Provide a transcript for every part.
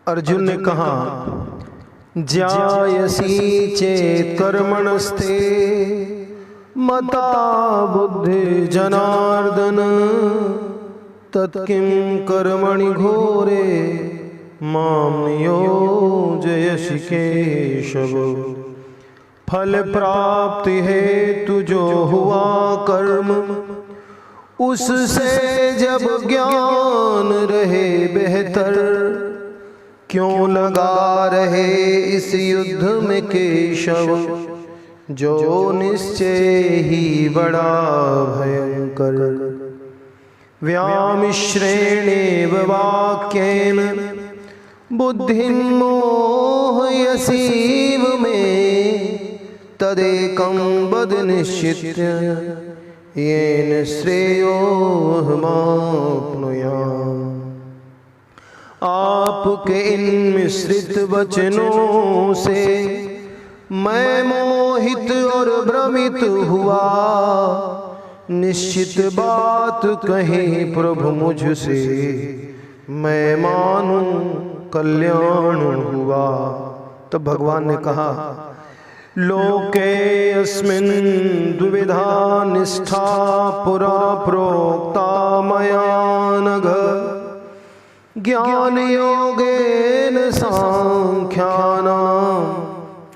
अर्जुन ने कहा, ज्यायसी चेत कर्मणस्ते मता बुद्धि जनार्दन तत्किं कर्मणि घोरे मां नियोजयसि केशव। फल प्राप्ति हेतु जो हुआ कर्म, उससे जब ज्ञान रहे बेहतर, क्यों लगा रहे इस युद्ध में केशव, जो निश्चय ही बड़ा भयंकर। व्यामिश्रेणेव वाक्येन बुद्धिं मोहयसीव मे, तदेकं वद निश्चित्य येन श्रेयोऽहमाप्नुयाम्। आपके इन मिश्रित वचनों से मैं मोहित और भ्रमित हुआ। निश्चित बात कही प्रभु मुझसे, मैं मानूं कल्याण हुआ। तो भगवान ने कहा, लोके अस्मिन् द्विविधा निष्ठा पुरा प्रोक्ता मया नघ, ज्ञान योगेन सांख्यानां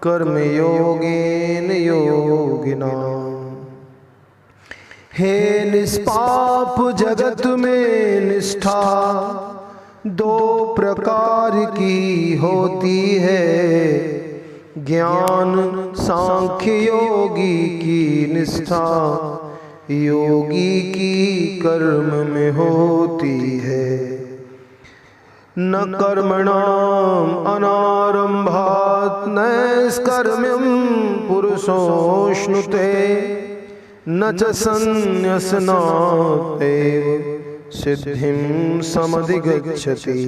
कर्म योगेन योगिनां। हे निष्पाप जगत में निष्ठा दो प्रकार की होती है, ज्ञान सांख्य योगी की निष्ठा योगी की कर्म में होती है। न कर्मणाम अनारंभात् नैष्कर्म्यं पुरुषोऽश्नुते, न च संन्यसनादेव सिद्धिं समधिगच्छति।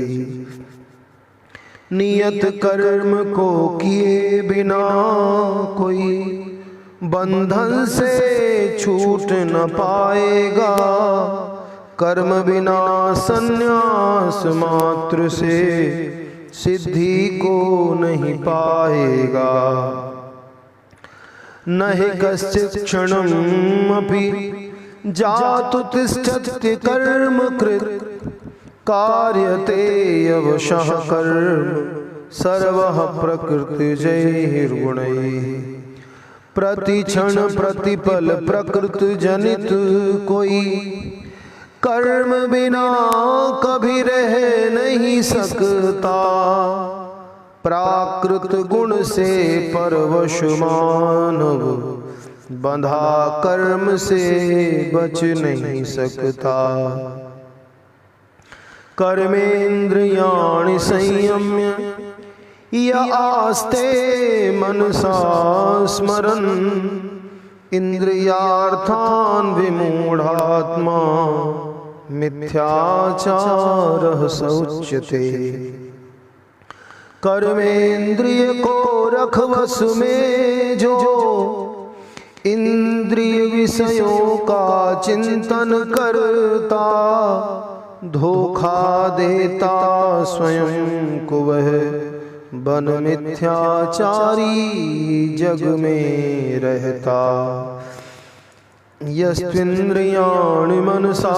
नियत कर्म को किए बिना कोई बंधन से छूट न पाएगा, कर्म बिना संन्यास मात्र से सिद्धि को नहीं पाएगा। नहि कश्चित् क्षणमपि जातु तिष्ठति कर्म कृत्, कार्यते अवशः कर्म सर्वः प्रकृतिजैर्गुणैः। प्रतिक्षण प्रतिपल प्रकृति जनित कोई कर्म बिना कभी रह नहीं सकता। प्राकृत गुण से परवश मानव बंधा कर्म से बच नहीं सकता। कर्मेन्द्रियाणि संयम्य य आस्ते मनसा स्मरन्, इंद्रियार्थान् विमूढ़ात्मा मिथ्याचारः स उच्यते। कर्मेंद्रिय को रख वश में जो इंद्रिय विषयों का चिंतन करता, धोखा देता स्वयं को वह बन मिथ्याचारी जग में रहता। यस्त्विन्द्रियाणि मनसा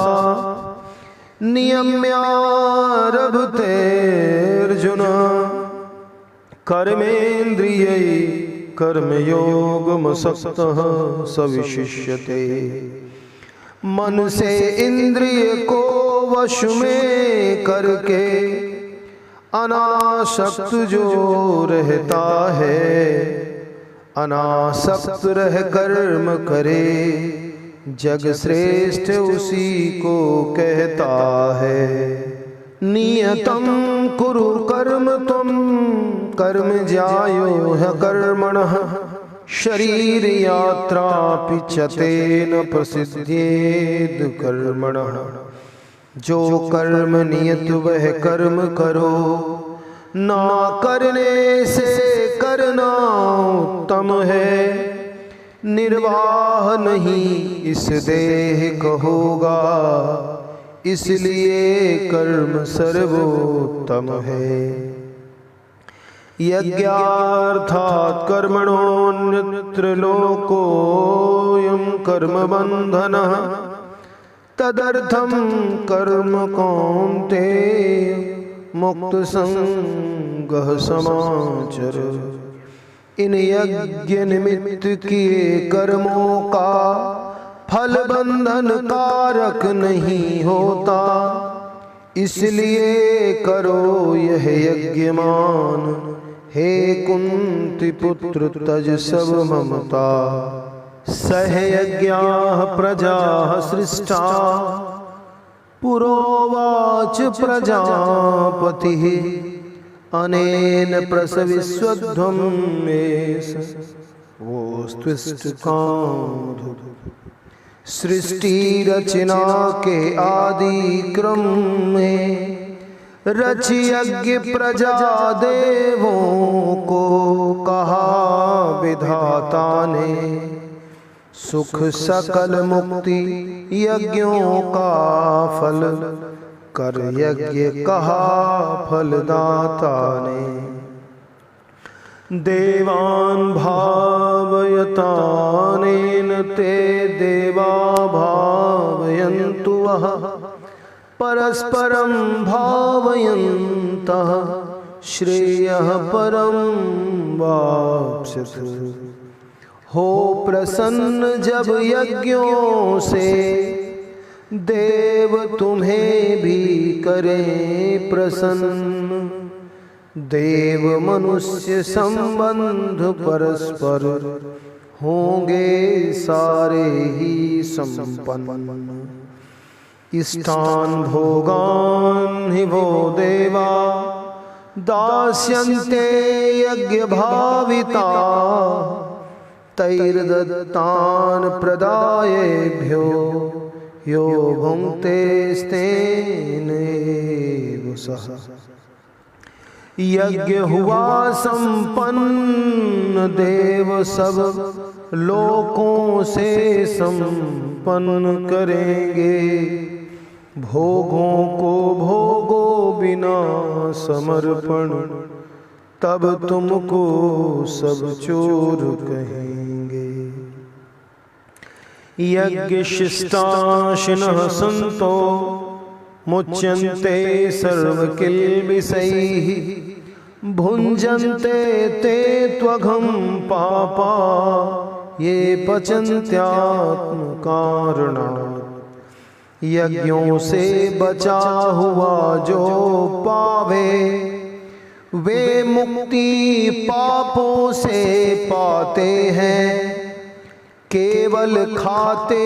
नियम्यारभतेऽर्जुन, कर्मेन्द्रियै कर्मयोगमसक्तः स विशिष्यते। मन से इंद्रिय को वश में करके अनासक्त जो रहता है, अनासक्त रह कर्म करे, जग श्रेष्ठ उसी को कहता है। नियतं कुरु कर्म त्वं कर्म ज्यायो ह्य कर्मणः, शरीर यात्रापि च तेन प्रसिद्ध्येद कर्मणः। जो कर्म नियत वह कर्म करो, ना करने से करना उत्तम है। निर्वाह नहीं इस देह को होगा, इसलिए कर्म सर्वोत्तम है। यज्ञार्थात् कर्मणोऽन्यत्र लोकोऽयं कर्मबन्धनः तदर्थं कर्म कौन्तेय मुक्तसंगः समाचर। इन यज्ञ निमित्त किए कर्मों का फल बंधन कारक नहीं होता, इसलिए करो यह यज्ञमान। हे कुंती पुत्र तज सब ममता, सहयज्ञाः प्रजाः सृष्टा। पुरोवाच प्रजापतिः अनेन प्रसविस्वध्वं मे वोस्त्विष्टकामधु। सृष्टि रचना के आदि क्रम में रच यज्ञ प्रजा देवों को कहा विधाता ने। सुख सकल मुक्ति यज्ञों का फल कर यज्ञ कहा फलदाता ने। देवान् भावयतानेन ते देवा भावयन्तु वः परस्परं भावयन्तः श्रेयः परं वाप्स्यतु। हो प्रसन्न जब यज्ञों से देव तुम्हें भी करें प्रसन्न। देव मनुष्य संबंध परस्पर होंगे सारे ही संपन्न। इष्टान भोगान हि वो देवा दास्यन्ते यज्ञ भाविता। तैर्दत्तान प्रदायेभ्यो यो भुङ्क्ते स्तेनैव सः। यज्ञ हुआ संपन्न देव सब लोकों से संपन्न करेंगे। भोगों को भोगो बिना समर्पण, तब तुमको सब चोर कहेंगे। यज्ञ शिष्टाशिनः सन्तो मुच्यन्ते सर्वकिल्बिषैः। भुञ्जन्ते ते त्वघं पापा ये पचन्त्यात्मकारणात्। यज्ञों से बचा हुआ जो पावे वे मुक्ति पापों से पाते हैं। केवल खाते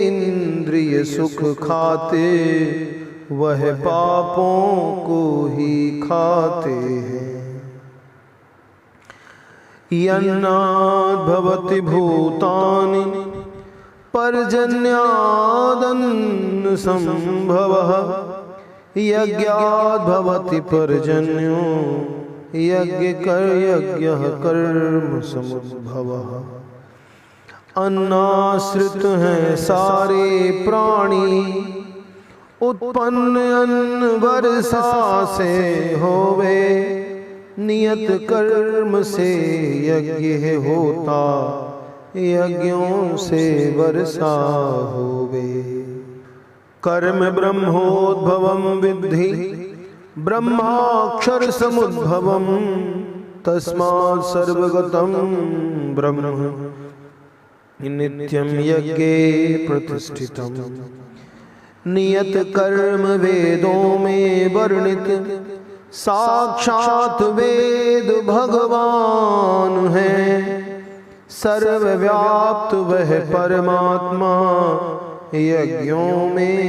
इंद्रिय सुख खाते वह पापों को ही खाते हैं। यन्नाद् भवति भूतानि पर्जन्यादन्न संभवः। यज्ञाद् भवति पर्जन्यो यज्ञः कर्म समुद्भवः। अन्नाश्रित हैं सारे प्राणी, उत्पन्न अन्न वर्षा से होवे। नियत कर्म से यज्ञ होता, यज्ञों से वर्षा होवे। कर्म ब्रह्मोद्भवं विद्धि ब्रह्माक्षर समुद्भवं। तस्मात् सर्वगतं ब्रह्म नित्यं यज्ञे प्रतिष्ठितम्। नियत कर्म वेदों में वर्णित, साक्षात वेद भगवान है। सर्वव्याप्त वह परमात्मा यज्ञों में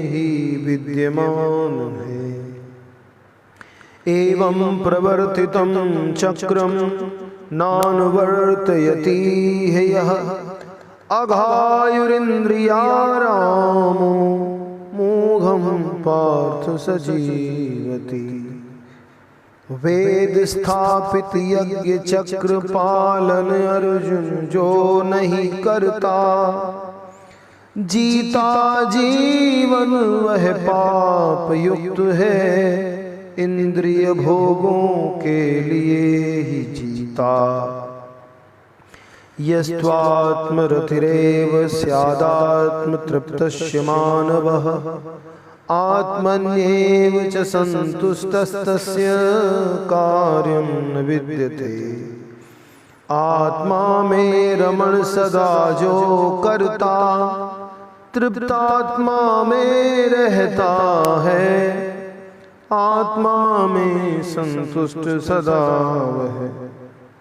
ही विद्यमान है। एवं प्रवर्तितं चक्रं नानुवर्तयति यः। अघायुरिन्द्रियारामो मोघं पार्थ सजीवति। वेद स्थापित यज्ञ चक्र पालन अर्जुन जो नहीं करता। जीता जीवन वह पाप युक्त है, इंद्रिय भोगों के लिए ही जीता। यस्त्वात्मरतिरेव स्यादात्मतृप्तस्य मानवः आत्मन्येव च सन्तुष्टस्तस्य कार्यं न विद्यते। आत्मा में रमण सदा जो करता, तृप्तात्मा में रहता है। आत्मा में संतुष्ट सदा वह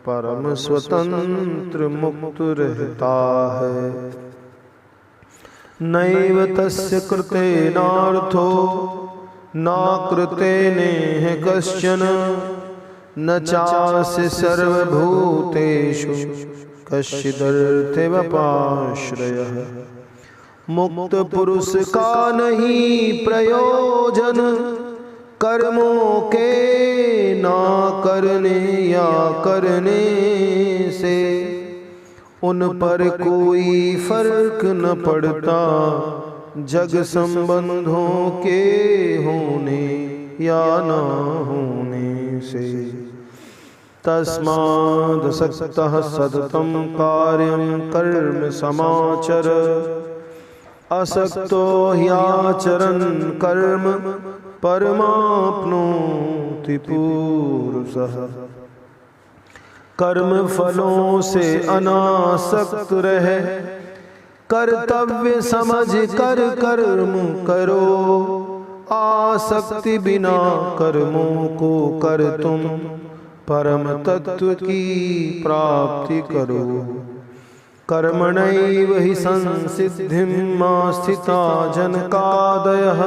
परम स्वतंत्र मुक्त रहता है। नैव तस्य कृतेनार्थो न कृतेनेह कश्चन न चास्य सर्वभूतेषु कश्चिदर्थवपाश्रयः। मुक्त पुरुष का नहीं प्रयोजन कर्मों के ना करने या करने से। उन पर कोई फर्क न पड़ता जग संबंधों के होने या न होने से। तस्मादसक्तः सततं कार्यं कर्म समाचर। असक्तो ह्याचरन् कर्म परमाप्नोति पुरुषः। कर्म फलों से अनासक्त रहे, कर्तव्य समझ कर कर्म करो। आसक्ति बिना कर्मों को कर तुम परम तत्व की प्राप्ति करो। कर्मणैव हि संसिद्धिं स्थिता जनकादयः।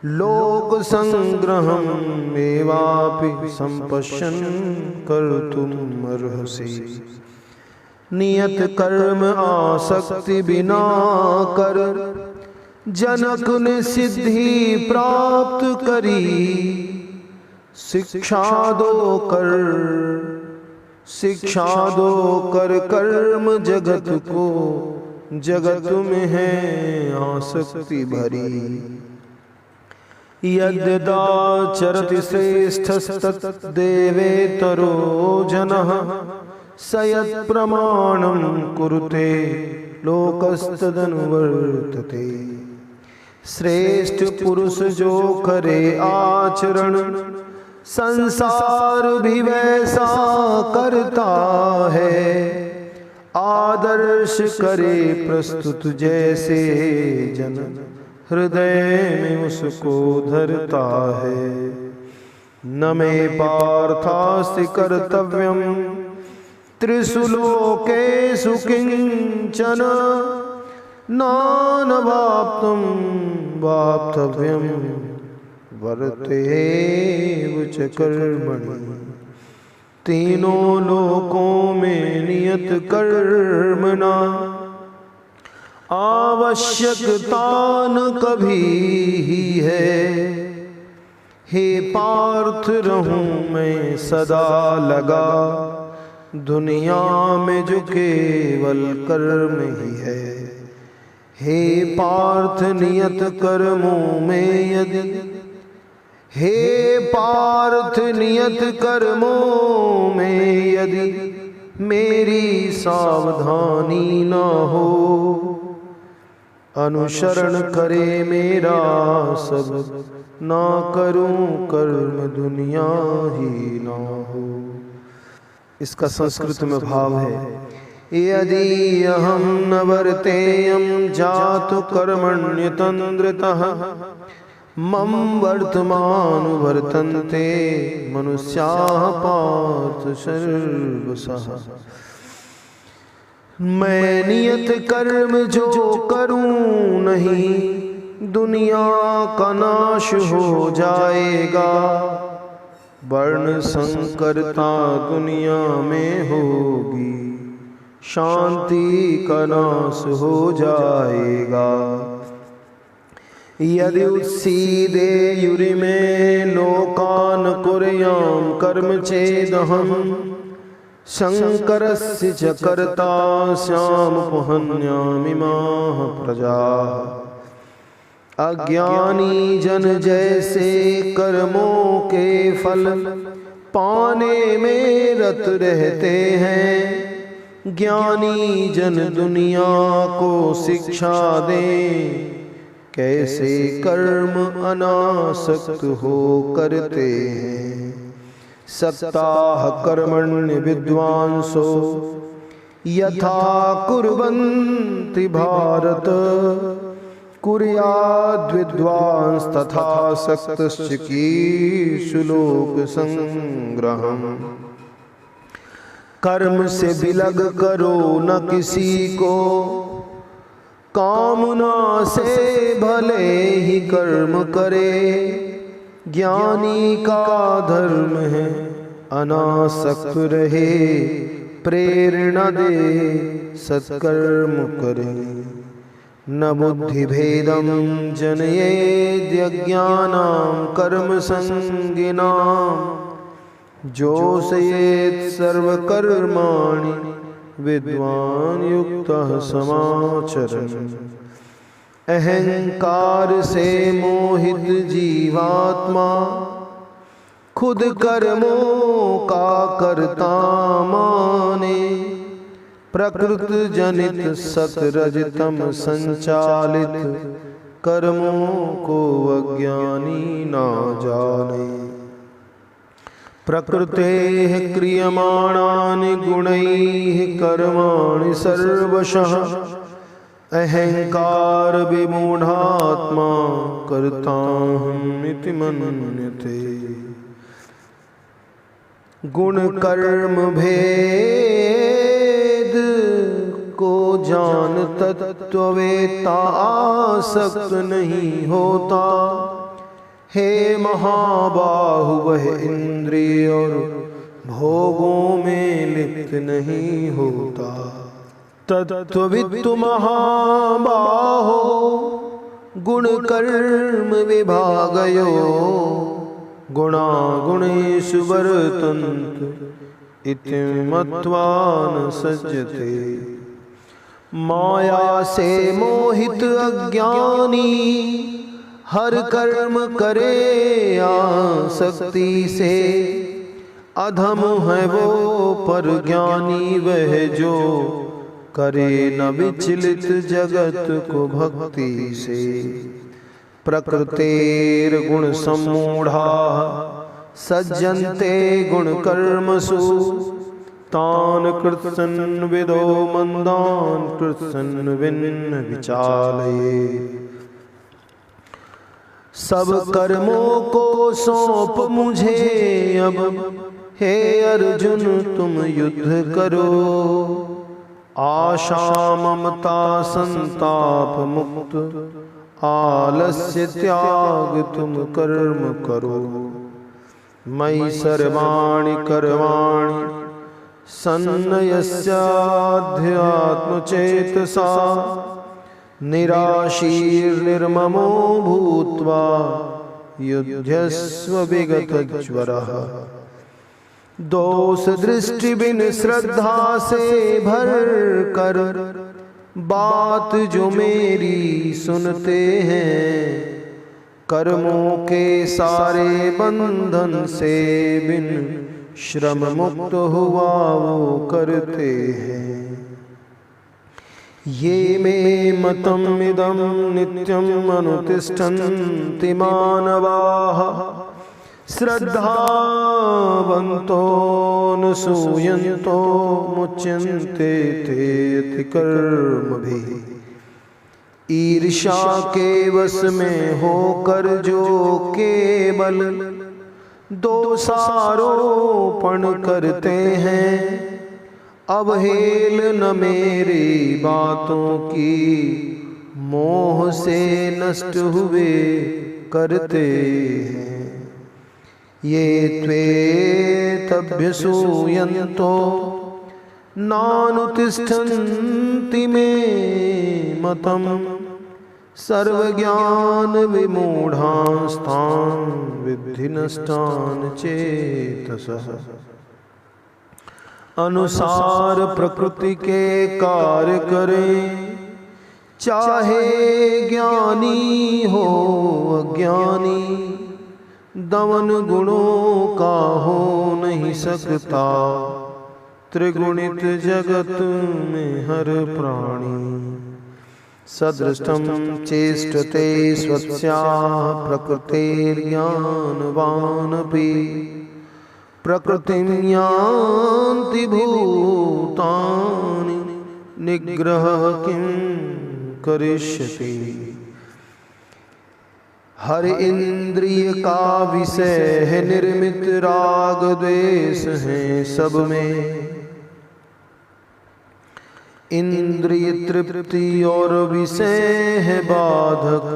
लोक संग्रहं एवापि संपश्यन् कर्तुम् अर्हसि। नियत कर्म आसक्ति बिना कर, जनक ने सिद्धि प्राप्त करी। शिक्षा दो कर कर्म जगत को, जगत में है आसक्ति भरी। यद्यदाचरति श्रेष्ठस्तद्देवेतरो जनः। स यत्प्रमाणं कुरुते लोकस्तदनुवर्तते। श्रेष्ठ पुरुष जो करे आचरण, संसार भी वैसा करता है। आदर्श करे प्रस्तुत जैसे जन, हृदय में उसको धरता है। न मे पार्थास्ति कर्तव्यम त्रिषु लोकेषु किंचन। नानवाप्तं वाप्तव्यं वर्तेव च कर्मणि। तीनों लोकों में नियत कर्मणा आवश्यकता न कभी ही है। हे पार्थ रहूं मैं सदा लगा, दुनिया में जो केवल कर्म ही है। हे पार्थ नियत कर्मों में यदि, हे पार्थ नियत कर्मों में यदि मेरी सावधानी न हो। अनुसरण करे मेरा सब, ना करूं कर्म दुनिया ही ना हो। इसका संस्कृत में भाव है, यदि अहम न वर्तेयं जातु कर्मण्यतन्द्रतः। मम वर्तमानुवर्तन्ते मनुष्याः पार्थ सर्वशः। मैं नियत कर्म जो करूं नहीं, दुनिया का नाश हो जाएगा। वर्ण संकरता दुनिया में होगी, शांति का नाश हो जाएगा। यदि उत्सीदे युरि में लोकान कुर्यां कर्म चेदहम्। शंकरस्य च कर्ता स्याम पुहन्यामिमाः प्रजाः। अज्ञानी जन जैसे कर्मों के फल पाने में रत रहते हैं, ज्ञानी जन दुनिया को शिक्षा दें, कैसे कर्म अनासक्त हो करते हैं। सक्ताः कर्मण्य विद्वांसो यथा कुर्वन्ति भारत, कुर्याद् विद्वांस तथा सक्तश्च कीर्षु लोक संग्रहम्। कर्म से विलग करो न किसी को, कामना से भले ही कर्म करे, ज्ञानी का धर्म है अनासक्त रहे, प्रेरणा दे सत्कर्म करे। न बुद्धि भेदम जनयेद्यज्ञानां कर्म संगिनां, जोषयेत् सर्वकर्माणि विद्वान् युक्तः समाचरन्। अहंकार से मोहित जीवात्मा खुद कर्मों का कर्ता माने, प्रकृत जनित सतरजतम संचालित कर्मों को अज्ञानी ना जाने। प्रकृतेः क्रियमाणानि गुणैः कर्माणि सर्वशः, अहंकार विमूढ़ात्मा कर्ताहम् इति मन्यते। गुण कर्म भेद को जान तत्ववेत्ता आसक्त नहीं होता, हे महाबाहु वह इंद्रिय और भोगों में लिप्त नहीं होता। तत्त्ववित्तु महाबाहो गुण कर्म विभागयो, गुणा गुणेषु वर्तन्ते इति मत्वा न सज्जते। माया से मोहित अज्ञानी हर कर्म करे आसक्ति से, अधम है वो पर ज्ञानी वह जो करे न विचलित जगत को भक्ति से। प्रकृतेर गुण सम्मूढ़ा सज्जन्ते गुण कर्मसु, तान कृत्सन् विदो मंदान कृत्सन् विन्न विचालये। सब कर्मों को सौंप मुझे अब, हे अर्जुन तुम युद्ध करो। आशा ममता संताप मुक्त, आलस्य त्याग तुम कर्म करो। मयि सर्वाणि कर्माणि सन्न्यस्याध्यात्मचेतसा, निराशीर्निर्ममो भूत्वा युध्यस्व विगतज्वरः। दोष दृष्टि बिन श्रद्धा से भर कर, बात जो मेरी सुनते हैं, कर्मों के सारे बंधन से बिन श्रम मुक्त हुआ वो करते हैं। ये मे मतम इदं नित्यम अनुतिष्ठन्ति मानवाः, श्रद्धावन्तो न सूयन्तो मुच्यन्ते तेति कर्मभिः। ईर्ष्या के वश में होकर जो केवल दोषारोपण करते हैं, अवहेल न मेरी बातों की मोह से नष्ट हुए करते हैं। ये त्वेतभ्यसूयन्तो नानुतिष्ठन्ति मे मतम्, सर्वज्ञान विमूढ़ांस्तान् विद्धि नष्टान् चेतसः। अनुसार प्रकृति के कार्य करें, चाहे ज्ञानी हो अज्ञानी, दमन गुणों का हो नहीं सकता। त्रिगुणित जगत में हर प्राणी, सदृष्टं चेष्टते स्वस्याः प्रकृतेर्ज्ञानवानपि। प्रकृतिं यान्ति भूतानि निग्रह किं करिष्यति। हर इंद्रिय का विषय है निर्मित, राग द्वेष है सब में। इंद्रिय तृप्ति और विषय है बाधक,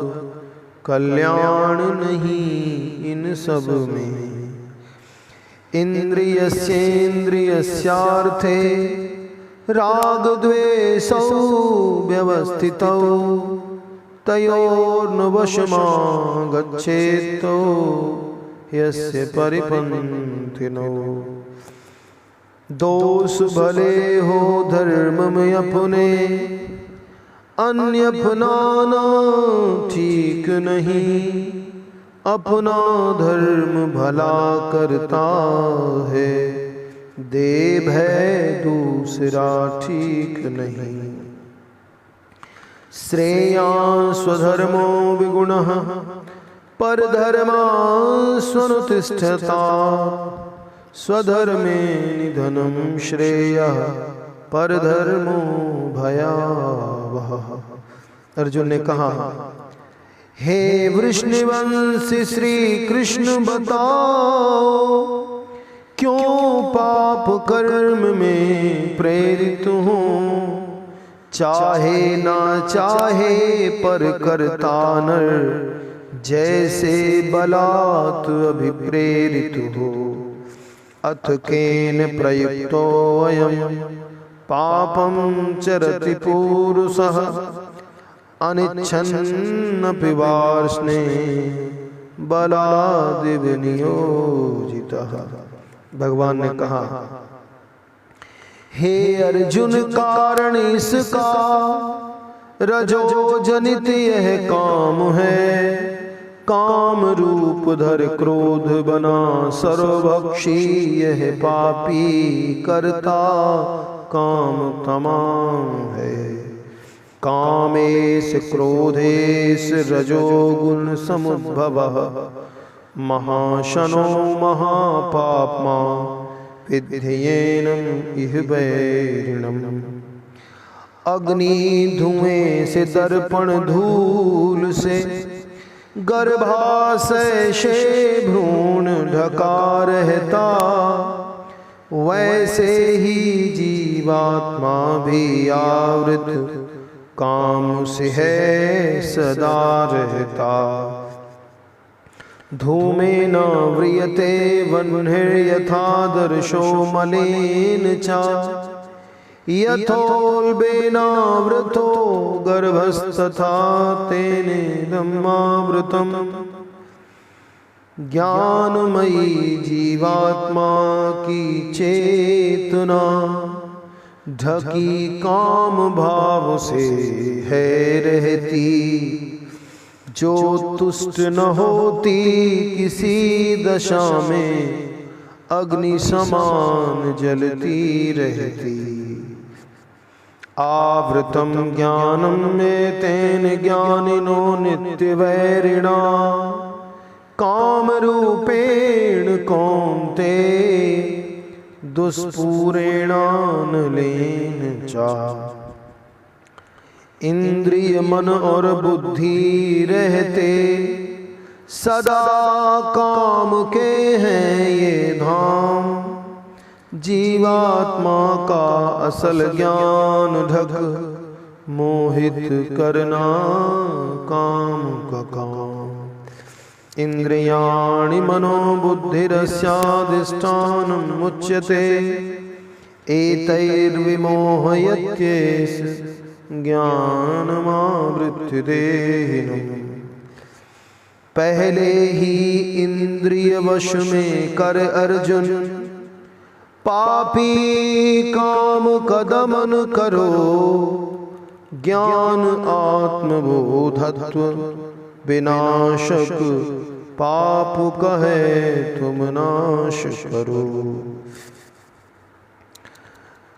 कल्याण नहीं इन सब में। इंद्रियस्येन्द्रियस्यार्थे राग द्वेषौ व्यवस्थितौ, तयोर्न वशमागच्छेतो यस्य परिपन्थिनो। दोष भले हो धर्म में अपने, अन्य अपनाना ठीक नहीं। अपना धर्म भला करता है, दे भय दूसरा ठीक नहीं। श्रेयान् स्वधर्मो विगुणः परधर्मास्वनुतिष्ठता। स्वधर्मे निधनं श्रेयः परधर्मो भयावहः। अर्जुन ने कहा, हे वृष्णिवंशी श्री कृष्ण बताओ, क्यों पाप कर्म में प्रेरित हूँ। चाहे ना चाहे पर करता नर, जैसे बलात् अभिप्रेरित हो। अथ केन प्रयुक्तो अयं पापं चरति पुरुषः, अनिच्छन्नपि वार्ष्णे बलादिव नियोजितः। भगवान ने कहा, हे अर्जुन कारण इसका रजो जनित यह काम है। काम रूप धर क्रोध बना सर्वभक्षी यह पापी करता काम तमाम है। कामेश क्रोधेश रजोगुण समुद्भवः, महाशनो महापाप्मा विध्येनम् इह वैरिणम्। अग्नि धुएं से दर्पण धूल से, गर्भाशय से भ्रूण ढका रहता। वैसे ही जीवात्मा भी आवृत काम से है सदा रहता। धूमेन व्रियते वह्निर्यथादर्शो मलेन च, यथोल्बेनावृतो गर्भस्तथा तेनेदमावृतम्। ज्ञानमयी जीवात्मा की चेतना, ढकी काम भाव से है रहती। जो तुष्ट न होती किसी दशा में, अग्नि समान जलती रहती। आवृतम ज्ञानम में तेन ज्ञानिनो नित्य वैरिणा। काम रूपेण कौन्ते दुष्पूरेणानलेन चा। इंद्रिय मन और बुद्धि रहते सदा काम के हैं ये धाम। जीवात्मा का असल ज्ञान ढक मोहित करना काम का काम। इंद्रियाणि मनो बुद्धिरस्याधिष्ठानं मुच्यते, एतैर्विमोहयत्येष ज्ञानमावृत्य देहिनम्। पहले ही इंद्रिय वश में कर अर्जुन, पापी काम का दमन करो। ज्ञान आत्मबोधत्व विनाशक पाप कहे तुम नाश करो।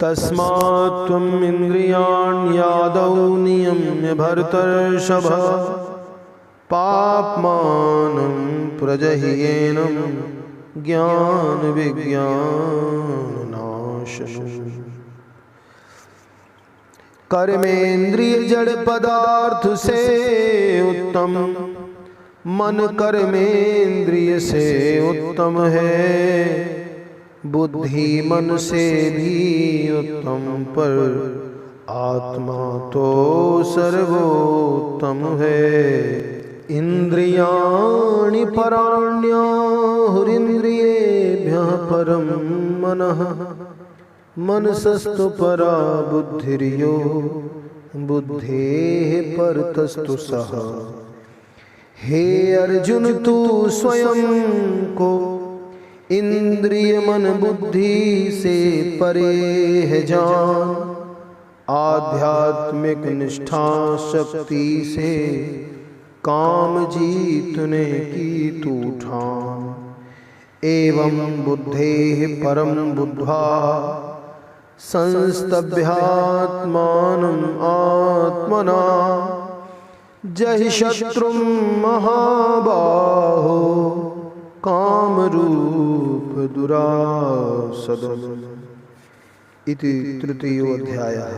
तस्मात् त्वम् इंद्रियाण्यादौ नियम्य भरतर्षभ पाप्मानं प्रजह्येनं ज्ञान विज्ञान नाशनम्। कर्मेंद्रिय जड़ पदार्थ से उत्तम मन कर्मेंद्रिय से उत्तम है। बुद्धि मन से भी उत्तम पर आत्मा तो सर्वोत्तम है। इंद्रियाणि पराण्याहुरिन्द्रियेभ्यः परं मनः मनसस्तु परा बुद्धिर्यो बुद्धेः परतस्तु सः। हे अर्जुन तू स्वयं को इंद्रिय मन बुद्धि से परे है जान। आध्यात्मिक निष्ठा शक्ति से काम जीतने की तू ठान। एवं बुद्धेः परं बुद्ध्वा संस्तभ्यात्मानं आत्मना जहि शत्रुं महाबाहो कामरूप दुरासदम्। इति तृतीयोऽध्यायः।